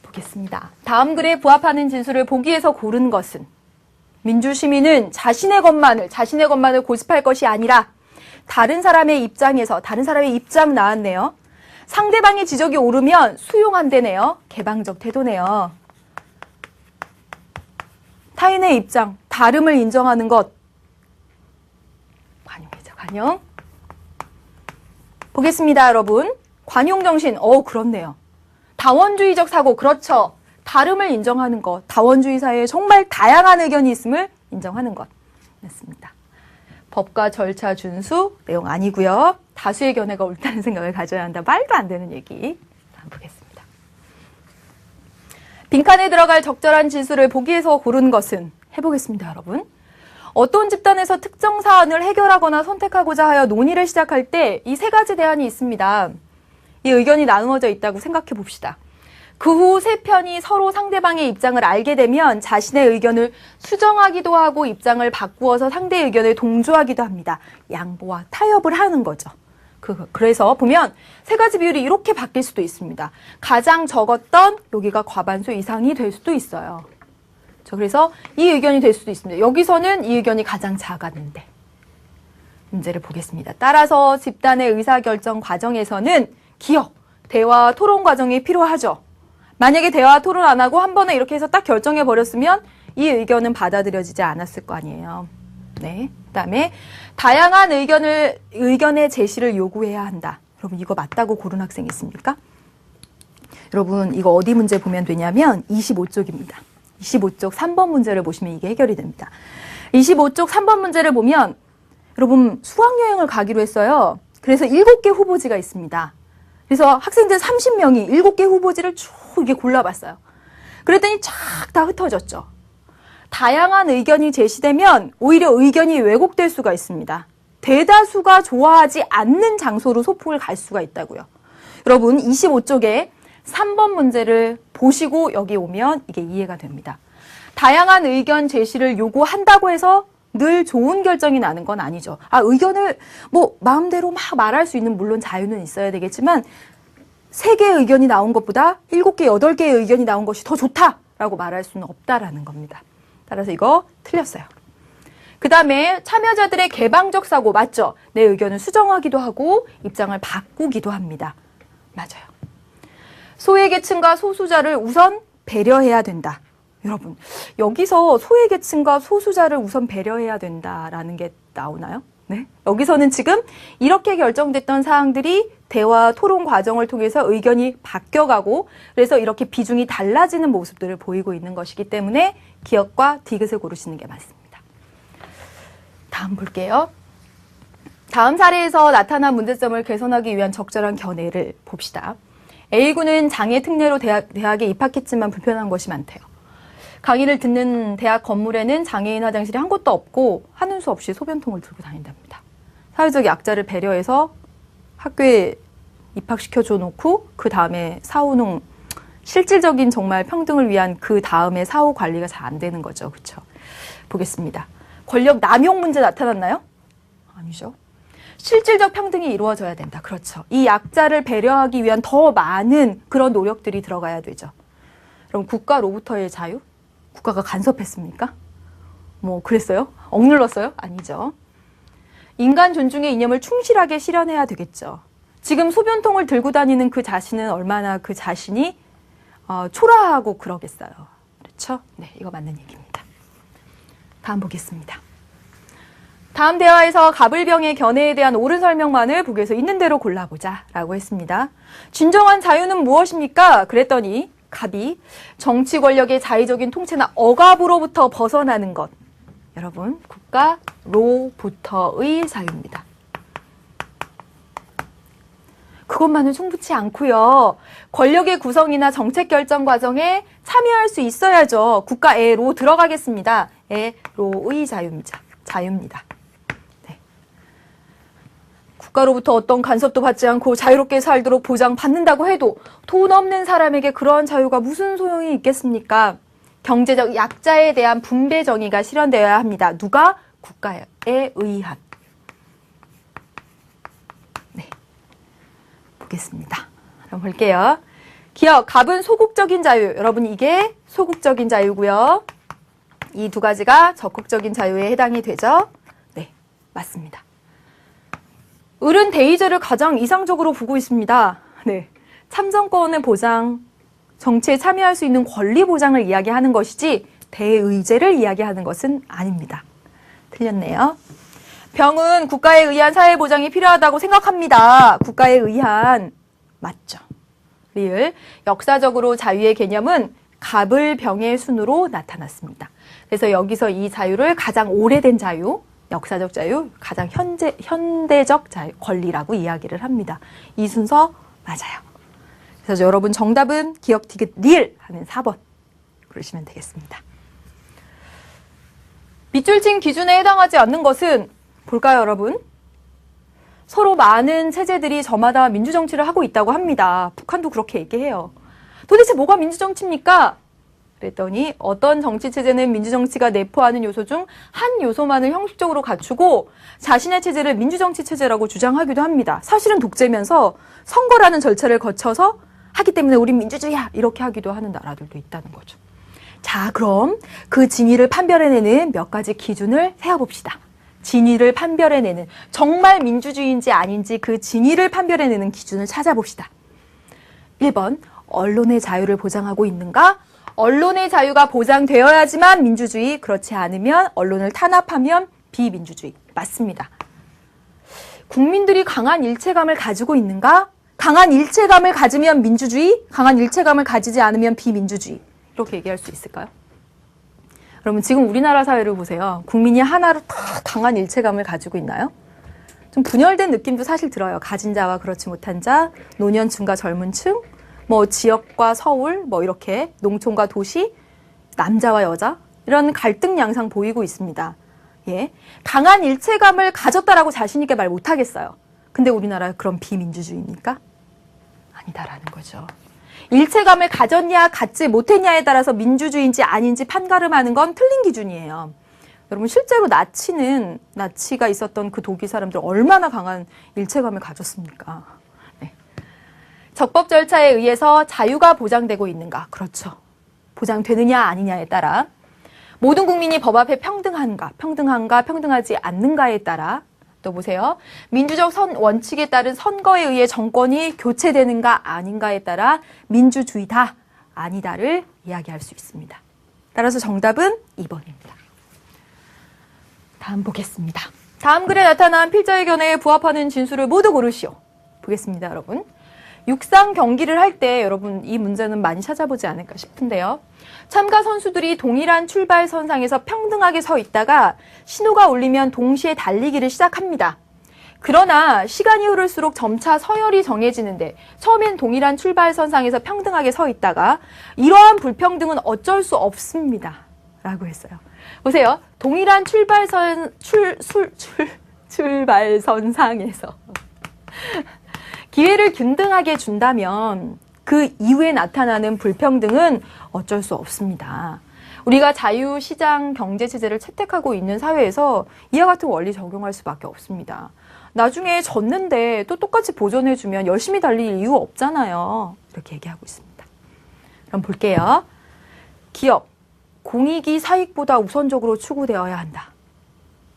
보겠습니다. 다음 글에 부합하는 진술을 보기에서 고른 것은 민주시민은 자신의 것만을 고집할 것이 아니라 다른 사람의 입장에서, 다른 사람의 입장 나왔네요. 상대방의 지적이 옳으면 수용한대네요. 개방적 태도네요. 타인의 입장, 다름을 인정하는 것. 관용이죠, 관용. 보겠습니다, 여러분. 관용정신, 그렇네요. 다원주의적 사고, 그렇죠. 다름을 인정하는 것. 다원주의 사회에 정말 다양한 의견이 있음을 인정하는 것. 맞습니다. 법과 절차 준수, 내용 아니고요. 다수의 견해가 옳다는 생각을 가져야 한다. 말도 안 되는 얘기. 한번 보겠습니다. 빈칸에 들어갈 적절한 진술을 보기에서 고른 것은 해보겠습니다, 여러분. 어떤 집단에서 특정 사안을 해결하거나 선택하고자 하여 논의를 시작할 때 이 세 가지 대안이 있습니다. 이 의견이 나누어져 있다고 생각해 봅시다. 그 후 세 편이 서로 상대방의 입장을 알게 되면 자신의 의견을 수정하기도 하고 입장을 바꾸어서 상대의 의견에 동조하기도 합니다. 양보와 타협을 하는 거죠. 그래서 보면 세 가지 비율이 이렇게 바뀔 수도 있습니다. 가장 적었던 여기가 과반수 이상이 될 수도 있어요. 그래서 이 의견이 될 수도 있습니다. 여기서는 이 의견이 가장 작았는데. 문제를 보겠습니다. 따라서 집단의 의사결정 과정에서는 기억, 대화, 토론 과정이 필요하죠. 만약에 대화, 토론 안 하고 한 번에 이렇게 해서 딱 결정해버렸으면 이 의견은 받아들여지지 않았을 거 아니에요. 네. 그 다음에 다양한 의견의 제시를 요구해야 한다. 여러분 이거 맞다고 고른 학생 있습니까? 여러분 이거 어디 문제 보면 되냐면 25쪽입니다. 25쪽 3번 문제를 보시면 이게 해결이 됩니다. 25쪽 3번 문제를 보면 여러분 수학여행을 가기로 했어요. 그래서 7개 후보지가 있습니다. 그래서 학생들 30명이 7개 후보지를 쭉 이렇게 골라봤어요. 그랬더니 쫙 다 흩어졌죠. 다양한 의견이 제시되면 오히려 의견이 왜곡될 수가 있습니다. 대다수가 좋아하지 않는 장소로 소풍을 갈 수가 있다고요. 여러분 25쪽에 3번 문제를 보시고 여기 오면 이게 이해가 됩니다. 다양한 의견 제시를 요구한다고 해서 늘 좋은 결정이 나는 건 아니죠. 의견을 마음대로 막 말할 수 있는 물론 자유는 있어야 되겠지만 3개의 의견이 나온 것보다 7개, 8개의 의견이 나온 것이 더 좋다라고 말할 수는 없다라는 겁니다. 따라서 이거 틀렸어요. 그 다음에 참여자들의 개방적 사고 맞죠? 내 의견을 수정하기도 하고 입장을 바꾸기도 합니다. 맞아요. 소외계층과 소수자를 우선 배려해야 된다. 여러분, 여기서 소외계층과 소수자를 우선 배려해야 된다라는 게 나오나요? 네. 여기서는 지금 이렇게 결정됐던 사항들이 대화 토론 과정을 통해서 의견이 바뀌어가고 그래서 이렇게 비중이 달라지는 모습들을 보이고 있는 것이기 때문에 기억과 디귿을 고르시는 게 맞습니다. 다음 볼게요. 다음 사례에서 나타난 문제점을 개선하기 위한 적절한 견해를 봅시다. A군은 장애 특례로 대학에 입학했지만 불편한 것이 많대요. 강의를 듣는 대학 건물에는 장애인 화장실이 한 곳도 없고 하는 수 없이 소변통을 들고 다닌답니다. 사회적 약자를 배려해서 학교에 입학시켜줘 놓고 그 다음에 사후는 실질적인 정말 평등을 위한 그 다음에 사후 관리가 잘 안 되는 거죠. 그렇죠? 보겠습니다. 권력 남용 문제 나타났나요? 아니죠. 실질적 평등이 이루어져야 된다. 그렇죠. 이 약자를 배려하기 위한 더 많은 그런 노력들이 들어가야 되죠. 그럼 국가로부터의 자유? 국가가 간섭했습니까? 그랬어요? 억눌렀어요? 아니죠. 인간 존중의 이념을 충실하게 실현해야 되겠죠. 지금 소변통을 들고 다니는 그 자신은 얼마나 그 자신이 초라하고 그러겠어요. 그렇죠? 네, 이거 맞는 얘기입니다. 다음 보겠습니다. 다음 대화에서 갑을병의 견해에 대한 옳은 설명만을 보기에서 있는 대로 골라보자 라고 했습니다. 진정한 자유는 무엇입니까? 그랬더니 갑이 정치 권력의 자의적인 통치나 억압으로부터 벗어나는 것. 여러분, 국가로부터의 자유입니다. 그것만은 충분치 않고요. 권력의 구성이나 정책 결정 과정에 참여할 수 있어야죠. 국가에로 들어가겠습니다. 에로의 자유입니다. 네. 국가로부터 어떤 간섭도 받지 않고 자유롭게 살도록 보장받는다고 해도 돈 없는 사람에게 그러한 자유가 무슨 소용이 있겠습니까? 경제적 약자에 대한 분배 정의가 실현되어야 합니다. 누가? 국가에 의한. 네, 보겠습니다. 그럼 볼게요. 기억, 갑은 소극적인 자유. 여러분 이게 소극적인 자유고요. 이 두 가지가 적극적인 자유에 해당이 되죠. 네, 맞습니다. 을은 대의제를 가장 이상적으로 보고 있습니다. 네, 참정권의 보장, 정치에 참여할 수 있는 권리 보장을 이야기하는 것이지 대의제를 이야기하는 것은 아닙니다. 틀렸네요. 병은 국가에 의한 사회보장이 필요하다고 생각합니다. 국가에 의한 맞죠. 리을 역사적으로 자유의 개념은 갑을 병의 순으로 나타났습니다. 그래서 여기서 이 자유를 가장 오래된 자유, 역사적 자유, 가장 현대적 자유, 권리라고 이야기를 합니다. 이 순서 맞아요. 그래서 여러분 정답은 기억 디귿 리을 하는 4번 그러시면 되겠습니다. 밑줄친 기준에 해당하지 않는 것은 볼까요, 여러분? 서로 많은 체제들이 저마다 민주정치를 하고 있다고 합니다. 북한도 그렇게 얘기해요. 도대체 뭐가 민주정치입니까? 그랬더니 어떤 정치체제는 민주정치가 내포하는 요소 중 한 요소만을 형식적으로 갖추고 자신의 체제를 민주정치 체제라고 주장하기도 합니다. 사실은 독재면서 선거라는 절차를 거쳐서 하기 때문에 우린 민주주의야 이렇게 하기도 하는 나라들도 있다는 거죠. 자, 그럼 그 진위를 판별해내는 몇 가지 기준을 세워봅시다. 진위를 판별해내는, 정말 민주주의인지 아닌지 그 진위를 판별해내는 기준을 찾아봅시다. 1번, 언론의 자유를 보장하고 있는가? 언론의 자유가 보장되어야지만 민주주의, 그렇지 않으면 언론을 탄압하면 비민주주의. 맞습니다. 국민들이 강한 일체감을 가지고 있는가? 강한 일체감을 가지면 민주주의, 강한 일체감을 가지지 않으면 비민주주의. 이렇게 얘기할 수 있을까요? 여러분 지금 우리나라 사회를 보세요. 국민이 하나로 다 강한 일체감을 가지고 있나요? 좀 분열된 느낌도 사실 들어요. 가진 자와 그렇지 못한 자, 노년층과 젊은 층, 뭐 지역과 서울, 뭐 이렇게 농촌과 도시, 남자와 여자 이런 갈등 양상 보이고 있습니다. 예, 강한 일체감을 가졌다라고 자신 있게 말 못하겠어요. 근데 우리나라 그런 비민주주의입니까? 아니다라는 거죠. 일체감을 가졌냐 갖지 못했냐에 따라서 민주주의인지 아닌지 판가름하는 건 틀린 기준이에요. 여러분 실제로 나치가 있었던 그 독일 사람들 얼마나 강한 일체감을 가졌습니까? 네. 적법 절차에 의해서 자유가 보장되고 있는가? 그렇죠. 보장되느냐 아니냐에 따라 모든 국민이 법 앞에 평등한가, 평등하지 않는가에 따라 또 보세요. 민주적 원칙에 따른 선거에 의해 정권이 교체되는가 아닌가에 따라 민주주의다, 아니다를 이야기할 수 있습니다. 따라서 정답은 2번입니다. 다음 보겠습니다. 다음 글에 나타난 필자의 견해에 부합하는 진술을 모두 고르시오. 보겠습니다, 여러분. 육상 경기를 할 때 여러분 이 문제는 많이 찾아보지 않을까 싶은데요. 참가 선수들이 동일한 출발선상에서 평등하게 서 있다가 신호가 울리면 동시에 달리기를 시작합니다. 그러나 시간이 흐를수록 점차 서열이 정해지는데 처음엔 동일한 출발선상에서 평등하게 서 있다가 이러한 불평등은 어쩔 수 없습니다. 라고 했어요. 보세요. 동일한 출발선상에서 기회를 균등하게 준다면 그 이후에 나타나는 불평등은 어쩔 수 없습니다. 우리가 자유시장 경제체제를 채택하고 있는 사회에서 이와 같은 원리 적용할 수밖에 없습니다. 나중에 졌는데 또 똑같이 보존해주면 열심히 달릴 이유 없잖아요. 이렇게 얘기하고 있습니다. 그럼 볼게요. 기업, 공익이 사익보다 우선적으로 추구되어야 한다.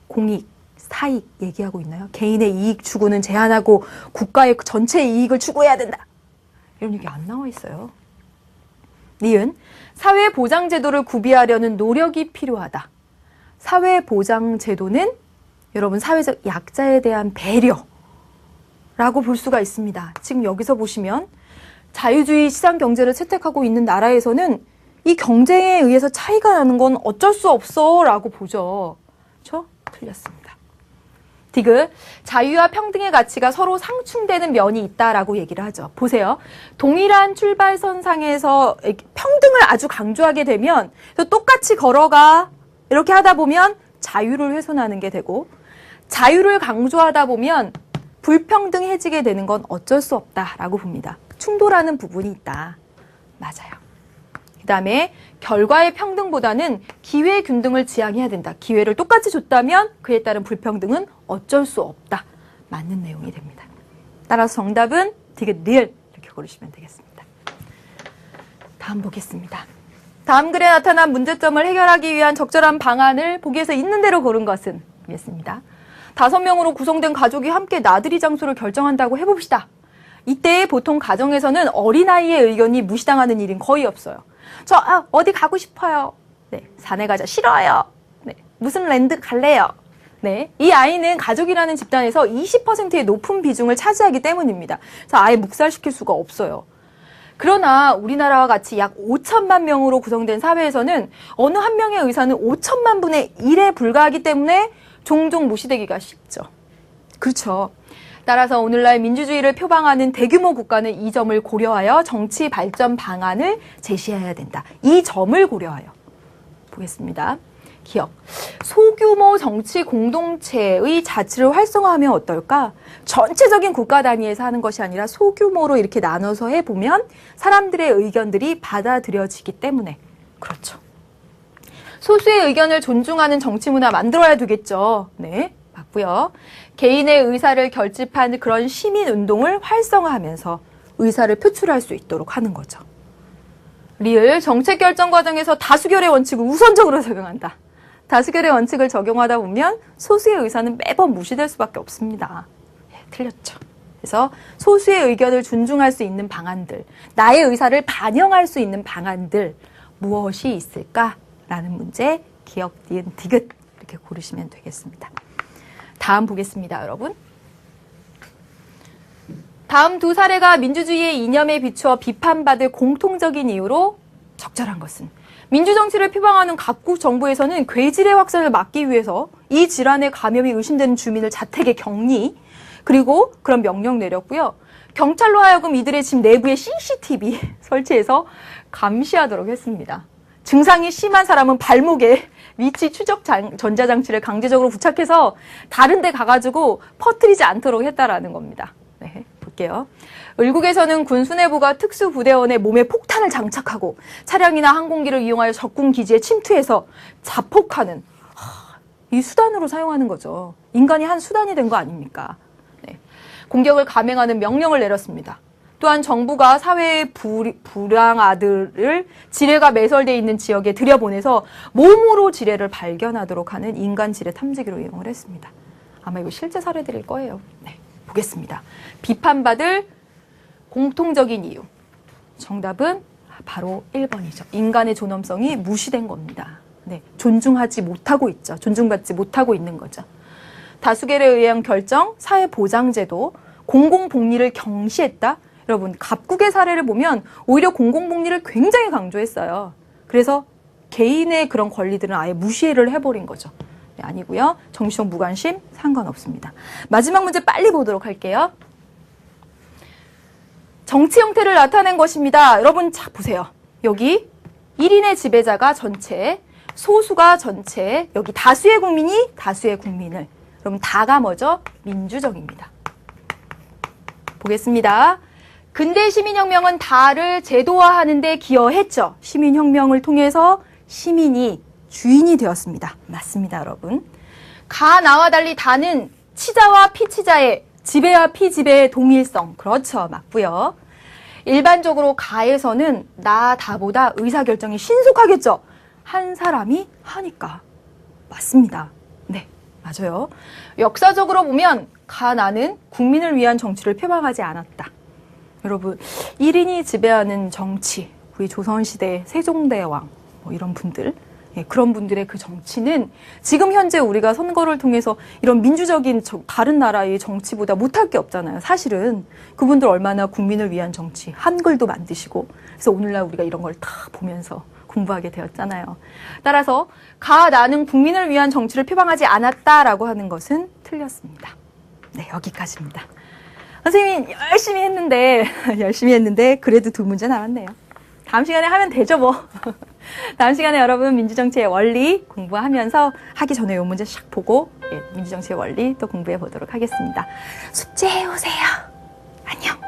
공익, 사익 얘기하고 있나요? 개인의 이익 추구는 제한하고 국가의 전체 이익을 추구해야 된다. 이런 얘기 안 나와 있어요. 니은, 사회보장제도를 구비하려는 노력이 필요하다. 사회보장제도는 여러분 사회적 약자에 대한 배려라고 볼 수가 있습니다. 지금 여기서 보시면 자유주의 시장경제를 채택하고 있는 나라에서는 이 경쟁에 의해서 차이가 나는 건 어쩔 수 없어 라고 보죠. 그렇죠? 틀렸습니다. 디귿, 자유와 평등의 가치가 서로 상충되는 면이 있다라고 얘기를 하죠. 보세요. 동일한 출발선상에서 평등을 아주 강조하게 되면 또 똑같이 걸어가 이렇게 하다 보면 자유를 훼손하는 게 되고 자유를 강조하다 보면 불평등해지게 되는 건 어쩔 수 없다라고 봅니다. 충돌하는 부분이 있다. 맞아요. 그 다음에 결과의 평등보다는 기회 균등을 지향해야 된다. 기회를 똑같이 줬다면 그에 따른 불평등은 어쩔 수 없다. 맞는 내용이 됩니다. 따라서 정답은 디귿, 리을 이렇게 고르시면 되겠습니다. 다음 보겠습니다. 다음 글에 나타난 문제점을 해결하기 위한 적절한 방안을 보기에서 있는 대로 고른 것은 이겠습니다. 5명으로 구성된 가족이 함께 나들이 장소를 결정한다고 해봅시다. 이때 보통 가정에서는 어린아이의 의견이 무시당하는 일은 거의 없어요. 어디 가고 싶어요. 네, 산에 가자. 싫어요. 네, 무슨 랜드 갈래요. 네, 이 아이는 가족이라는 집단에서 20%의 높은 비중을 차지하기 때문입니다. 그래서 아예 묵살시킬 수가 없어요. 그러나 우리나라와 같이 약 5천만 명으로 구성된 사회에서는 어느 한 명의 의사는 5천만 분의 1에 불과하기 때문에 종종 무시되기가 쉽죠. 그렇죠. 따라서 오늘날 민주주의를 표방하는 대규모 국가는 이 점을 고려하여 정치 발전 방안을 제시해야 된다. 이 점을 고려하여. 보겠습니다. 기억. 소규모 정치 공동체의 자치를 활성화하면 어떨까? 전체적인 국가 단위에서 하는 것이 아니라 소규모로 이렇게 나눠서 해보면 사람들의 의견들이 받아들여지기 때문에 그렇죠. 소수의 의견을 존중하는 정치 문화 만들어야 되겠죠. 네, 맞고요. 개인의 의사를 결집한 그런 시민운동을 활성화하면서 의사를 표출할 수 있도록 하는 거죠. 리을, 정책 결정 과정에서 다수결의 원칙을 우선적으로 적용한다. 다수결의 원칙을 적용하다 보면 소수의 의사는 매번 무시될 수밖에 없습니다. 틀렸죠. 그래서 소수의 의견을 존중할 수 있는 방안들, 나의 의사를 반영할 수 있는 방안들 무엇이 있을까라는 문제, 기억, 니은, 디귿 이렇게 고르시면 되겠습니다. 다음 보겠습니다, 여러분. 다음 두 사례가 민주주의의 이념에 비추어 비판받을 공통적인 이유로 적절한 것은 민주정치를 표방하는 각국 정부에서는 괴질의 확산을 막기 위해서 이 질환의 감염이 의심되는 주민을 자택에 격리, 그리고 그런 명령 내렸고요. 경찰로 하여금 이들의 집 내부에 CCTV 설치해서 감시하도록 했습니다. 증상이 심한 사람은 발목에 위치 추적 전자장치를 강제적으로 부착해서 다른 데 가가지고 퍼뜨리지 않도록 했다라는 겁니다. 네, 볼게요. 을국에서는 군 수뇌부가 특수부대원의 몸에 폭탄을 장착하고 차량이나 항공기를 이용하여 적군 기지에 침투해서 자폭하는 이 수단으로 사용하는 거죠. 인간이 한 수단이 된 거 아닙니까? 네. 공격을 감행하는 명령을 내렸습니다. 또한 정부가 사회의 불황아들을 지뢰가 매설되어 있는 지역에 들여보내서 몸으로 지뢰를 발견하도록 하는 인간 지뢰 탐지기로 이용을 했습니다. 아마 이거 실제 사례들일 거예요. 네, 보겠습니다. 비판받을 공통적인 이유. 정답은 바로 1번이죠. 인간의 존엄성이 무시된 겁니다. 네, 존중하지 못하고 있죠. 존중받지 못하고 있는 거죠. 다수결에 의한 결정, 사회보장제도, 공공복리를 경시했다. 여러분, 각국의 사례를 보면 오히려 공공복리를 굉장히 강조했어요. 그래서 개인의 그런 권리들은 아예 무시를 해버린 거죠. 네, 아니고요. 정치적 무관심 상관없습니다. 마지막 문제 빨리 보도록 할게요. 정치 형태를 나타낸 것입니다. 여러분, 자, 보세요. 여기 1인의 지배자가 전체, 소수가 전체, 여기 다수의 국민이 다수의 국민을. 여러분, 다가 뭐죠? 민주정입니다. 보겠습니다. 근대 시민혁명은 다를 제도화하는 데 기여했죠. 시민혁명을 통해서 시민이 주인이 되었습니다. 맞습니다, 여러분. 가, 나와 달리 다는 치자와 피치자의 지배와 피지배의 동일성. 그렇죠. 맞고요. 일반적으로 가에서는 나, 다보다 의사결정이 신속하겠죠. 한 사람이 하니까. 맞습니다. 네, 맞아요. 역사적으로 보면 가, 나는 국민을 위한 정치를 표방하지 않았다. 여러분, 1인이 지배하는 정치, 우리 조선시대 세종대왕, 뭐 이런 분들, 예, 그런 분들의 그 정치는 지금 현재 우리가 선거를 통해서 이런 민주적인 다른 나라의 정치보다 못할 게 없잖아요. 사실은 그분들 얼마나 국민을 위한 정치, 한글도 만드시고, 그래서 오늘날 우리가 이런 걸 다 보면서 공부하게 되었잖아요. 따라서 가, 나는 국민을 위한 정치를 표방하지 않았다라고 하는 것은 틀렸습니다. 네, 여기까지입니다. 선생님 열심히 했는데 그래도 2문제 남았네요. 다음 시간에 하면 되죠 뭐. 다음 시간에 여러분 민주정치의 원리 공부하면서 하기 전에 이 문제 샥 보고 민주정치의 원리 또 공부해 보도록 하겠습니다. 숙제해 오세요. 안녕.